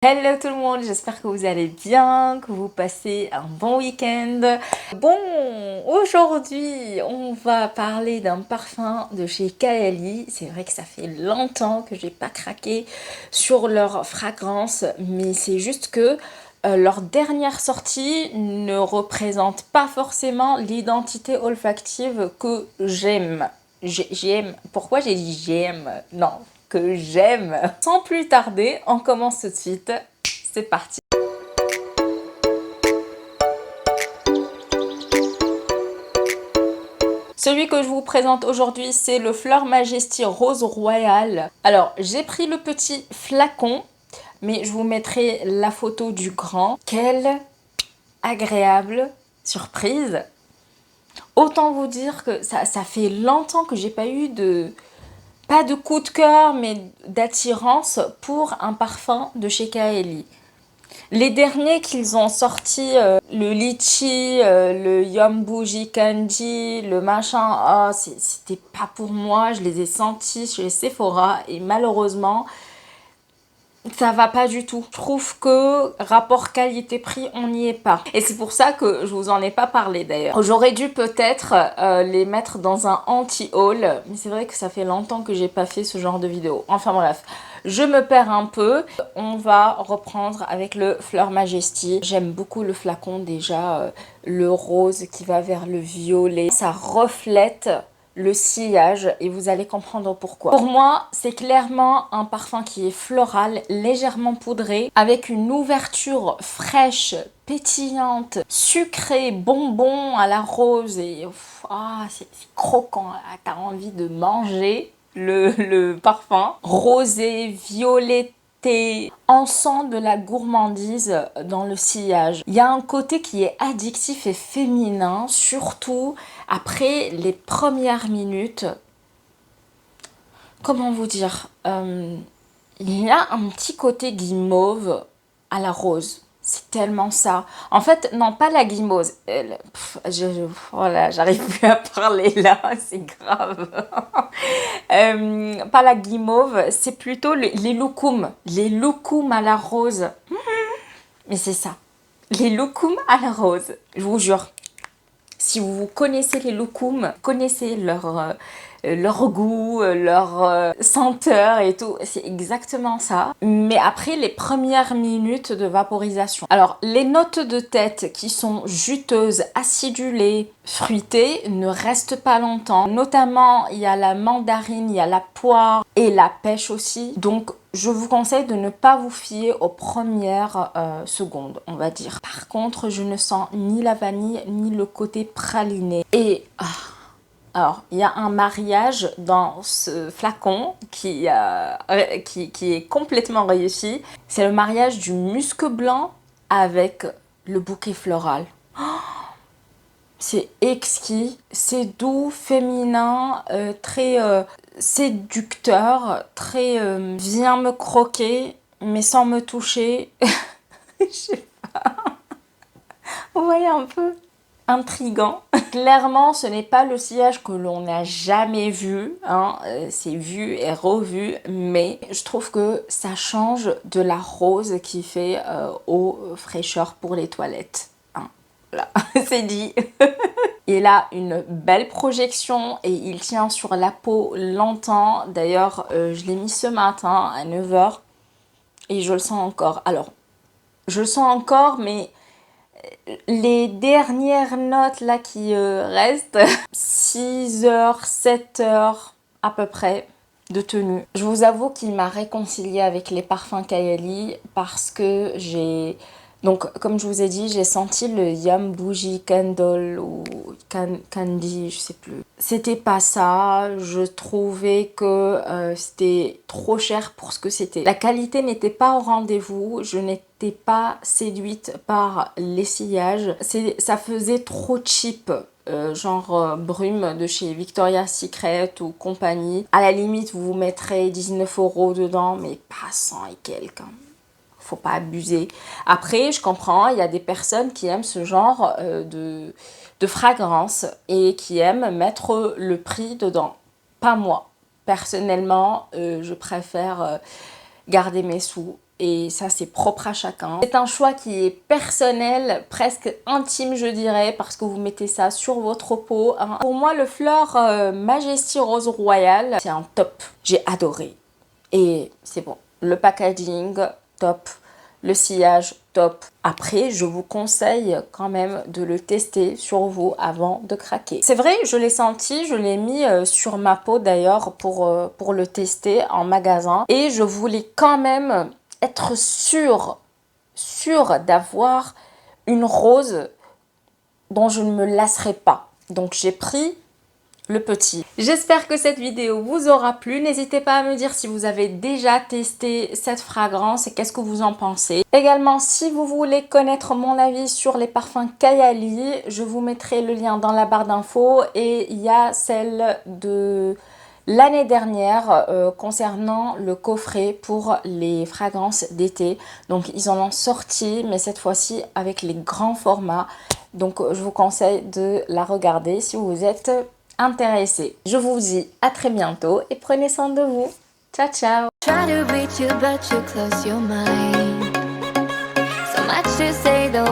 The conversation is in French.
Hello tout le monde, j'espère que vous allez bien, que vous passez un bon week-end. Bon, aujourd'hui, on va parler d'un parfum de chez Kaeli. C'est vrai que ça fait longtemps que j'ai pas craqué sur leur fragrance, mais c'est juste que leur dernière sortie ne représente pas forcément l'identité olfactive que j'aime. J'aime. Pourquoi j'ai dit j'aime? Non, que j'aime. Sans plus tarder, on commence tout de suite. C'est parti. Celui que je vous présente aujourd'hui, c'est le Fleur Majesty Rose Royal. Alors, j'ai pris le petit flacon, mais je vous mettrai la photo du grand. Quelle agréable surprise. Autant vous dire que ça fait longtemps que j'ai pas eu pas de coup de cœur, mais d'attirance pour un parfum de chez Kaeli. Les derniers qu'ils ont sortis, le litchi, le Yambuji Candy, le machin, oh, c'était pas pour moi. Je les ai sentis chez Sephora et malheureusement, ça va pas du tout. Je trouve que rapport qualité-prix, on n'y est pas. Et c'est pour ça que je vous en ai pas parlé d'ailleurs. J'aurais dû peut-être les mettre dans un anti-haul, mais c'est vrai que ça fait longtemps que j'ai pas fait ce genre de vidéo. Enfin bref, je me perds un peu. On va reprendre avec le Fleur Majesty. J'aime beaucoup le flacon déjà, le rose qui va vers le violet. Ça reflète le sillage et vous allez comprendre pourquoi. Pour moi, c'est clairement un parfum qui est floral, légèrement poudré, avec une ouverture fraîche, pétillante, sucrée, bonbon à la rose et c'est croquant, t'as envie de manger le parfum. Rosé, violet, on sent de la gourmandise dans le sillage. Il y a un côté qui est addictif et féminin, surtout après les premières minutes. Comment vous dire, il y a un petit côté guimauve à la rose. C'est tellement ça. En fait, non, pas la guimauve. Voilà, j'arrive plus à parler là, c'est grave. Pas la guimauve, c'est plutôt les loukoums. Les loukoums à la rose. Mais c'est ça. Les loukoums à la rose. Je vous jure. Si vous connaissez les loukoums, connaissez leur goût, leur senteur et tout, c'est exactement ça. Mais après les premières minutes de vaporisation. Alors, les notes de tête qui sont juteuses, acidulées, fruitées, ne restent pas longtemps. Notamment, il y a la mandarine, il y a la poire et la pêche aussi. Donc, je vous conseille de ne pas vous fier aux premières secondes, on va dire. Par contre, je ne sens ni la vanille, ni le côté praliné. Et alors, il y a un mariage dans ce flacon qui est complètement réussi. C'est le mariage du musc blanc avec le bouquet floral. C'est exquis, c'est doux, féminin, très séducteur, très viens me croquer, mais sans me toucher. Je sais pas. Vous voyez un peu intriguant. Clairement, ce n'est pas le sillage que l'on n'a jamais vu, hein. C'est vu et revu, mais je trouve que ça change de la rose qui fait eau fraîcheur pour les toilettes. Voilà, c'est dit. Il a une belle projection et il tient sur la peau longtemps. D'ailleurs, je l'ai mis ce matin à 9 h et je le sens encore. Alors, je le sens encore, mais les dernières notes là qui restent, 6 h, 7 h à peu près de tenue. Je vous avoue qu'il m'a réconciliée avec les parfums Kaeli parce que donc, comme je vous ai dit, j'ai senti le Yambuji Candle ou Candy, je sais plus. C'était pas ça. Je trouvais que c'était trop cher pour ce que c'était. La qualité n'était pas au rendez-vous. Je n'étais pas séduite par l'essayage. Ça faisait trop cheap. Genre brume de chez Victoria's Secret ou compagnie. À la limite, vous mettrez 19 € dedans, mais pas 100 et quelques. Faut pas abuser. Après, je comprends, il y a des personnes qui aiment ce genre de fragrance et qui aiment mettre le prix dedans. Pas moi. Personnellement, je préfère garder mes sous et ça c'est propre à chacun. C'est un choix qui est personnel, presque intime je dirais, parce que vous mettez ça sur votre peau. Pour moi le Fleur Majesty Rose Royal, c'est un top. J'ai adoré. Et c'est bon. Le packaging, top. Le sillage, top. Après, je vous conseille quand même de le tester sur vous avant de craquer. C'est vrai, je l'ai senti, je l'ai mis sur ma peau d'ailleurs pour le tester en magasin. Et je voulais quand même être sûre d'avoir une rose dont je ne me lasserai pas. Donc j'ai pris le petit. J'espère que cette vidéo vous aura plu. N'hésitez pas à me dire si vous avez déjà testé cette fragrance et qu'est-ce que vous en pensez. Également, si vous voulez connaître mon avis sur les parfums Kayali, je vous mettrai le lien dans la barre d'infos et il y a celle de l'année dernière concernant le coffret pour les fragrances d'été. Donc ils en ont sorti, mais cette fois-ci avec les grands formats. Donc je vous conseille de la regarder si vous êtes intéressé. Je vous dis à très bientôt et prenez soin de vous. Ciao, ciao. Try to reach you, but you close your mind. So much to say, the